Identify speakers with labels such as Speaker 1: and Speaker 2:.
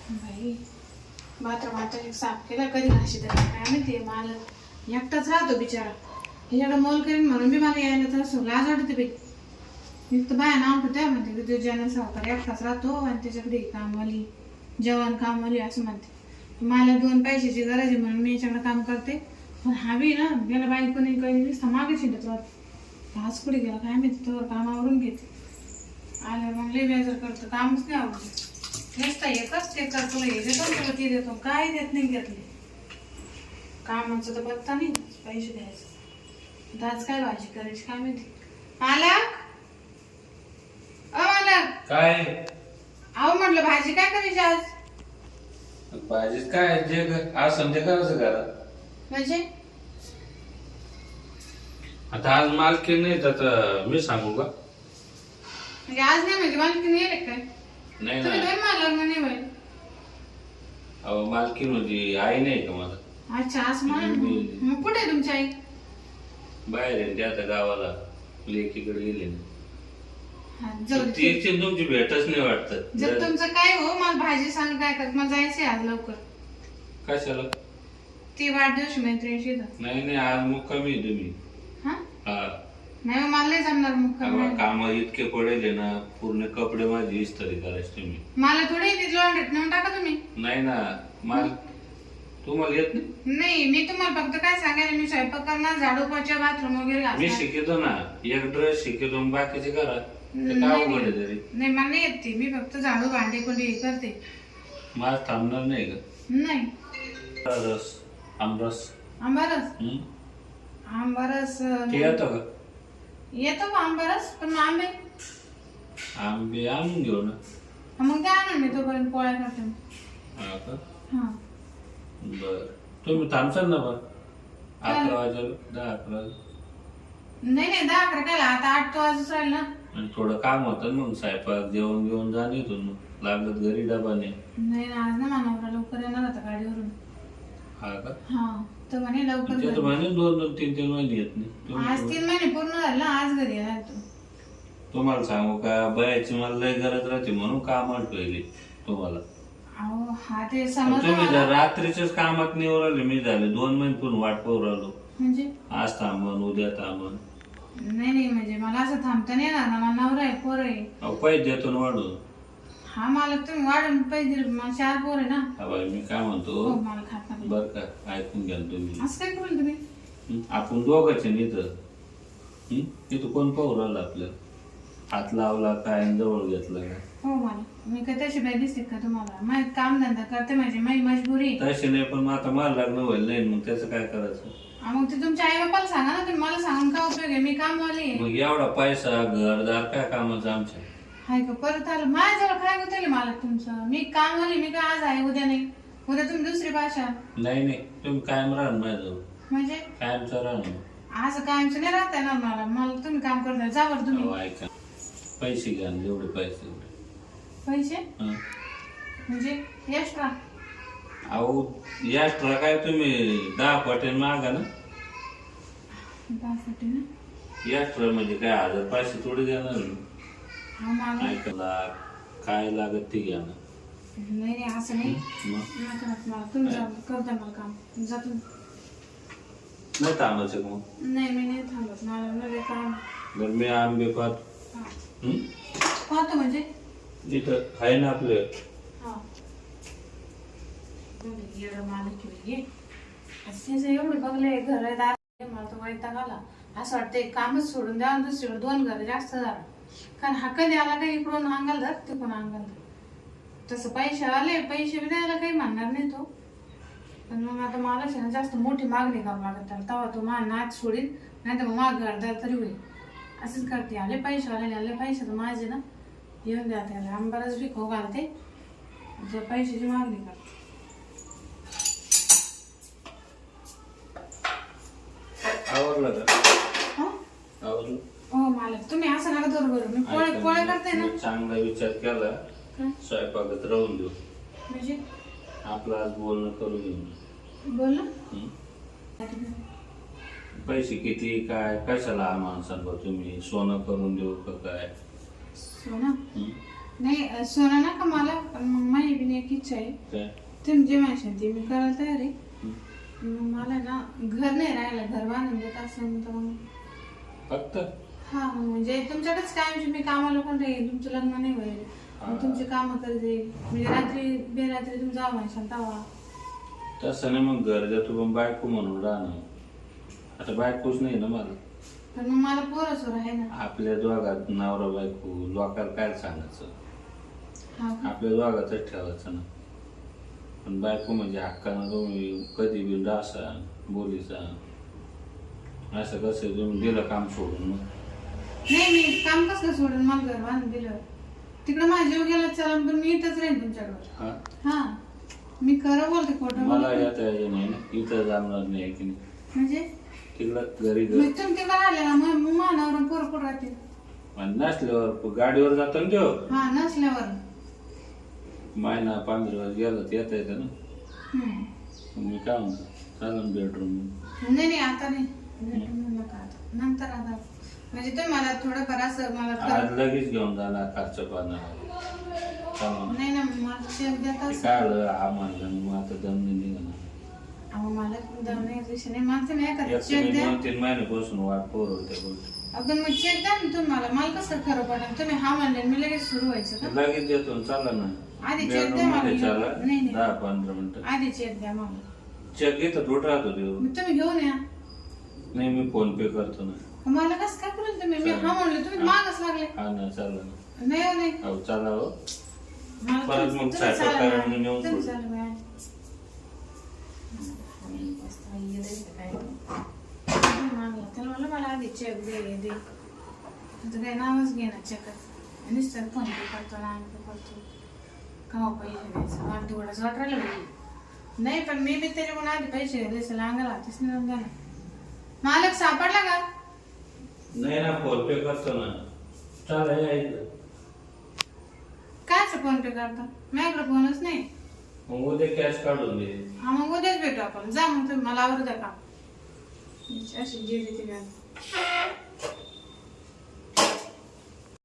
Speaker 1: बाई बाथरूम आता एक साफ केला कधी घाशी तर काय माहिती मला एकटाच राहतो बिचारा ह्याच्याकडे मोल करीन म्हणून बी मला यायला तर असं लाज वाटते बाई. मी तर बाया नाव होत्या म्हणते की तुझ्या सावकार एकटाच राहतो आणि त्याच्याकडे कामवाली जेवण कामवाली असं म्हणते. मला 2 पैशाची गरज आहे म्हणून मी याच्याकडे काम करते. पण हवी ना गेला बाई कोणी काही नुसतं मागे शिंदत राहतो. आज कुठे गेला काय माहिती तर कामावरून घेते आलं मग लई बेजार करतो कामच नाही आवडत. नुसतं एकच ते कर तुला हे देतो तुला ते देतो काय देत नाही घेतले कामाचं तर बघता नाही पैसे द्यायचं. आज काय भाजी करायची काय माहिती. मालक मालक
Speaker 2: काय
Speaker 1: अहो म्हटलं भाजी काय करायची आज.
Speaker 2: भाजी काय जे आज संध्या करायचं घरात
Speaker 1: म्हणजे
Speaker 2: आता आज मालकी नाही तर मी सांगू का
Speaker 1: म्हणजे आज नाही म्हणजे मला किती येईल काय
Speaker 2: नाही
Speaker 1: तुम्ही
Speaker 2: ना.
Speaker 1: दोन मालक म्हणे बाई.
Speaker 2: अहो मालकी म्हणजे आई नाही का मला.
Speaker 1: अच्छा असं म्हणा मग कुठे आहे तुमची आई.
Speaker 2: बाहेर आहे ते आता गावाला लेकीकडे गेले ना.
Speaker 1: हा, जाऊ दे.
Speaker 2: तिची तुमची भेटच नाही वाटत.
Speaker 1: जर तुमचं काय हो मला भाजी सांग काय करत मला जायचंय आज लवकर.
Speaker 2: कशाला
Speaker 1: ती वाढदिवशी मैत्रिणीची इथं.
Speaker 2: नाही नाही आज मुक्कामी आहे तुम्ही.
Speaker 1: हा
Speaker 2: हा
Speaker 1: नाही मग मला नाही जमणार मुक्काम.
Speaker 2: काम इतके पडेल ना पूर्ण कपडे माझी इस्त्री करायचे तुम्ही.
Speaker 1: मला थोडी ती लॉन्ड्रीत नेऊन टाका तुम्ही.
Speaker 2: नाही ना माल तुम्हाला येत नाही.
Speaker 1: नाही मी तुम्हाला फक्त काय सांगायला मी स्वयंपाक करणार झाडू पोछा बाथरूम वगैरे
Speaker 2: मी
Speaker 1: घासणार.
Speaker 2: शिकवतो ना एक ड्रेस शिकवतो बाकीचे करा ते काय
Speaker 1: नाही,
Speaker 2: अवघड आहे तरी.
Speaker 1: नाही मला नाही येत ती मी फक्त झाडू भांडे कोणी हे करते.
Speaker 2: माझ थांबणार नाही का.
Speaker 1: नाही
Speaker 2: रस आमरस
Speaker 1: आंबारस आंबारस
Speaker 2: ते येतं का.
Speaker 1: येतो का आंबारस पण मग आंबे
Speaker 2: आंबे आणून घेऊ ना.
Speaker 1: मग काय आणून मी तोपर्यंत पोळ्या करते.
Speaker 2: हा का
Speaker 1: हा
Speaker 2: बर तुम्ही थांबसाल ना पण 11 वाजेला 10-11
Speaker 1: नाही नाही 10-11 काय आता 8 तो वाजूच राहील ना.
Speaker 2: आणि थोडं काम होतं मग स्वयंपाक जेवण घेऊन जाण येतो मग लागत घरी डबा नाही.
Speaker 1: नाही ना आज ना मानवरा लवकर येणार होता गाडीवरून.
Speaker 2: हा का
Speaker 1: हा तर म्हणे लवकर
Speaker 2: ते तर
Speaker 1: घरी.
Speaker 2: महिने 2-3 महिने येत नाही.
Speaker 1: आज 3 महिने पूर्ण झाले ना आज घरी येणार तू.
Speaker 2: तुम्हाला सांगू का बायाची मला लय गरज राहते म्हणून काम पहिले तुम्हाला.
Speaker 1: अहो हा ते समजलं
Speaker 2: तुम्ही
Speaker 1: मला.
Speaker 2: जर रात्रीच्याच कामात निवडले मी झाले 2 महिने पण वाट पाहू राहिलो.
Speaker 1: म्हणजे
Speaker 2: आज थांबन उद्या थांबन.
Speaker 1: नाही नाही म्हणजे मला असं थांबता नाही येणार ना मला नवरा आहे पोर आहे.
Speaker 2: अहो पैसे देतो ना वाढून.
Speaker 1: हा मालक तुम्ही वाढून पैसे दिले मला 4 पोर आहे ना.
Speaker 2: हा बाई मी काय म्हणतो
Speaker 1: हो मला खात नाही.
Speaker 2: बर का ऐकून घ्या ना तुम्ही.
Speaker 1: असं काय बोल तुम्ही.
Speaker 2: आपण दोघंच आहे ना इथं. इथं कोण पाहू राहिलं आपल्याला. हात लावला काय आणि जवळ घेतला काय.
Speaker 1: हो मालक मी काय तशी बाई दिसते का तुम्हाला माझं काम धंदा करते माझी माझी मजबुरी.
Speaker 2: तसे नाही पण मग आता मला लग्न व्हायला नाही मग त्याचं काय करायचं.
Speaker 1: मग ते तुमच्या आई बापाला सांगा ना तुम्ही मला सांगून काय उपयोग आहे मी कामवाली आहे.
Speaker 2: मग एवढा पैसा घरदार काय कामाचं आमच्या.
Speaker 1: हाय का परत आलं माझ्या जवळ काय गुतले मालक तुमचं मी कामवाली मी काय आज आहे उद्या नाही उद्या तुम्ही दुसरी भाषा.
Speaker 2: नाही नाही तुम्ही कायम राहा ना माझ्याजवळ.
Speaker 1: म्हणजे
Speaker 2: कायमचा राहा ना.
Speaker 1: असं कायमचं नाही राहता येणार मला मला तुम्ही काम करता जा बरं
Speaker 2: अहो,
Speaker 1: तुम्ही.
Speaker 2: ऐका पैसे घ्या ना जेवढे पैसे तेवढे.
Speaker 1: पैसे
Speaker 2: हं.
Speaker 1: म्हणजे एक्स्ट्रा.
Speaker 2: अहो एक्स्ट्रा काय तुम्ही 10 पटेन मागा ना.
Speaker 1: त्यासाठी ना
Speaker 2: एक्स्ट्रा म्हणजे काय 1000-500 थोडी देणार मी.
Speaker 1: हा मालक
Speaker 2: ऐकायला काय लागत ते घ्या ना.
Speaker 1: नाही नाही असं नाही
Speaker 2: मग
Speaker 1: नका नका मला तुम्ही जा करता मला काम जा तुम्ही.
Speaker 2: नाही थांबायचं का मग.
Speaker 1: नाही मी नाही थांबत मला नवे काम.
Speaker 2: बरं मी आंबे पाहतो.
Speaker 1: हा पाहतो म्हणजे
Speaker 2: इथं आहे ना आपले.
Speaker 1: हा एवढं मालक ये असं एवढे बघले घर दार मला तो वैताग आला. असं वाटतं एक कामच सोडून द्या आणि दुसरीकडे 2 घर जास्त झालं कारण हा कधी आला काही इकडून अंगाल धर तिकडून अंगाल धर. तसं पैसे आले पैसे बी द्यायला काही म्हणणार नाही तो. पण मग आता मला ना जास्त मोठी मागणी करावं लागत त्याला तेव्हा तो माझा नाच सोडीन नाही तर मग माग घरदार तरी होईल. असंच करते आले पैसे आले पैसे तर माझे ना येऊन द्या त्याला आंबारच बी खाऊ घालते जर पैशाची मागणी करते.
Speaker 2: आवडलं का.
Speaker 1: हो
Speaker 2: आवडलं.
Speaker 1: हो मालक तुम्ही असं नका धरू बरं मी पोळे पोळे करते ना.
Speaker 2: मी चांगला विचार केला
Speaker 1: काय?
Speaker 2: स्वयंपाकात राहून देऊ.
Speaker 1: म्हणजे
Speaker 2: आपलं आज बोलणं करून घेऊ.
Speaker 1: बोल ना.
Speaker 2: पैसे किती काय कशाला माणसांवर तुम्ही सोनं करून देऊ का काय.
Speaker 1: सोना नाही सोनं नका मला, पण मग माझी बी एक इच्छा आहे.
Speaker 2: काय
Speaker 1: तुम्ही जे म्हणशाल ते मी करायला तयार आहे.
Speaker 2: हं.
Speaker 1: मग मला ना घर नाही राहिलं, घर बांधून देत असं तर मग
Speaker 2: फक्त
Speaker 1: हा म्हणजे तुमच्याकडेच काय मी कामाला पण राहील, तुमचं लग्न नाही होईल, मग तुमची कामं करत जाईल, म्हणजे रात्री बेरात्री तुम्ही जावं म्हणशाल तवा.
Speaker 2: तसं नाही, मग घर जातो पण बायको म्हणून राहणं. आता बायकोच नाही ना मला.
Speaker 1: पण मग मला पोरं सोर आहे ना.
Speaker 2: आपल्या दोघात नवरा बायको लोकांना काय सांगायचं,
Speaker 1: हा
Speaker 2: आपल्या दोघातच ठेवायचं ना. पण बायको म्हणजे हक्कानं तुम्ही कधी बी डासा बोलीचा असं कसं तुम्ही दिलं काम सोडून. मग
Speaker 1: नाही मी काम कसं सोडून मला घर बांधून दिलं, तिकडं माझा जीव गेला चला, पण मी इथंच राहीन तुमच्याकडे.
Speaker 2: हा
Speaker 1: हा मी खरं बोलते खोटं
Speaker 2: मला
Speaker 1: बोलते.
Speaker 2: येता यायचं नाही ना, इथं जमणार नाही की नाही.
Speaker 1: म्हणजे
Speaker 2: तिकडं घरी
Speaker 1: मी तुम्ही तिकडं आले ना मग मानावर पोरं कुठं राहतील.
Speaker 2: नसल्यावर गाडीवर जातो ना तो
Speaker 1: हा नसल्यावर
Speaker 2: महिना 15 दिवस गेलं तर येता येतं ना.
Speaker 1: हम्म.
Speaker 2: मग मी काय म्हणतो चालेल बेडरूम.
Speaker 1: नाही नाही आता नाही, नका आता, नंतर आता म्हणजे तुम्ही मला थोडंफार असं मला
Speaker 2: आज लगेच घेऊन जाणार खर्च पाहणार.
Speaker 1: नाही ना मला चेक देत
Speaker 2: काय
Speaker 1: असं.
Speaker 2: आलं हा म्हणलं मग आता दम नाही निघाला.
Speaker 1: अहो मला दम नाही विषय नाही, मला तुम्ही एखादा
Speaker 2: एक
Speaker 1: चेक द्या.
Speaker 2: 2-3 महिन्यापासून वाट पोर होते बोलते.
Speaker 1: आपण मग चेक द्या ना तुम्ही मला कसं खरं पडेल. तुम्ही हा म्हणले मी लगेच सुरू व्हायचं का.
Speaker 2: लगेच देतो चालला ना.
Speaker 1: आधी चेक द्या
Speaker 2: बेडरूम मध्ये
Speaker 1: मला.
Speaker 2: चालला
Speaker 1: नाही नाही
Speaker 2: 10-15 मिनिटं.
Speaker 1: आधी चेक द्या मला.
Speaker 2: चेक घेतो रोट राहतो देऊ.
Speaker 1: मग तुम्ही घेऊन या.
Speaker 2: नाही मी फोन पे करतो ना.
Speaker 1: मला कसं काय करेल तुम्ही, मी हा म्हणले तुम्ही मागच लागले.
Speaker 2: हा ना चालला ना.
Speaker 1: नाही हो नाही
Speaker 2: हो चला हो.
Speaker 1: मला
Speaker 2: परत मग
Speaker 1: तुम्ही
Speaker 2: स्वयंपाक
Speaker 1: चाला
Speaker 2: करायला
Speaker 1: बाहेर.
Speaker 2: नेऊन
Speaker 1: तुम्ही
Speaker 2: सोडू.
Speaker 1: चाला बाहेर. तुम्ही मागला त्याला म्हणलं मला आधी चेक दे. आता काय नावच घे ना चेकच, नुसतं फोन पे करतो ना करतो का पैसे द्यायचं मला तेवढंच वाटायला लागलं. नाही पण मी बी त्याच्याकडून आधी पैसे द्यायचं लांगाला तीच नाही झालं. मालक सापडला का.
Speaker 2: नाही ना फोन पे करतो ना. चला यायचं.
Speaker 1: कायच फोन पे करता, माझ्याकडे फोनच नाही.
Speaker 2: मग उद्या कॅश काढून दे.
Speaker 1: हा मग उद्याच भेटू आपण. जा मग तुम्ही मला आवडतं का अशी गेली ती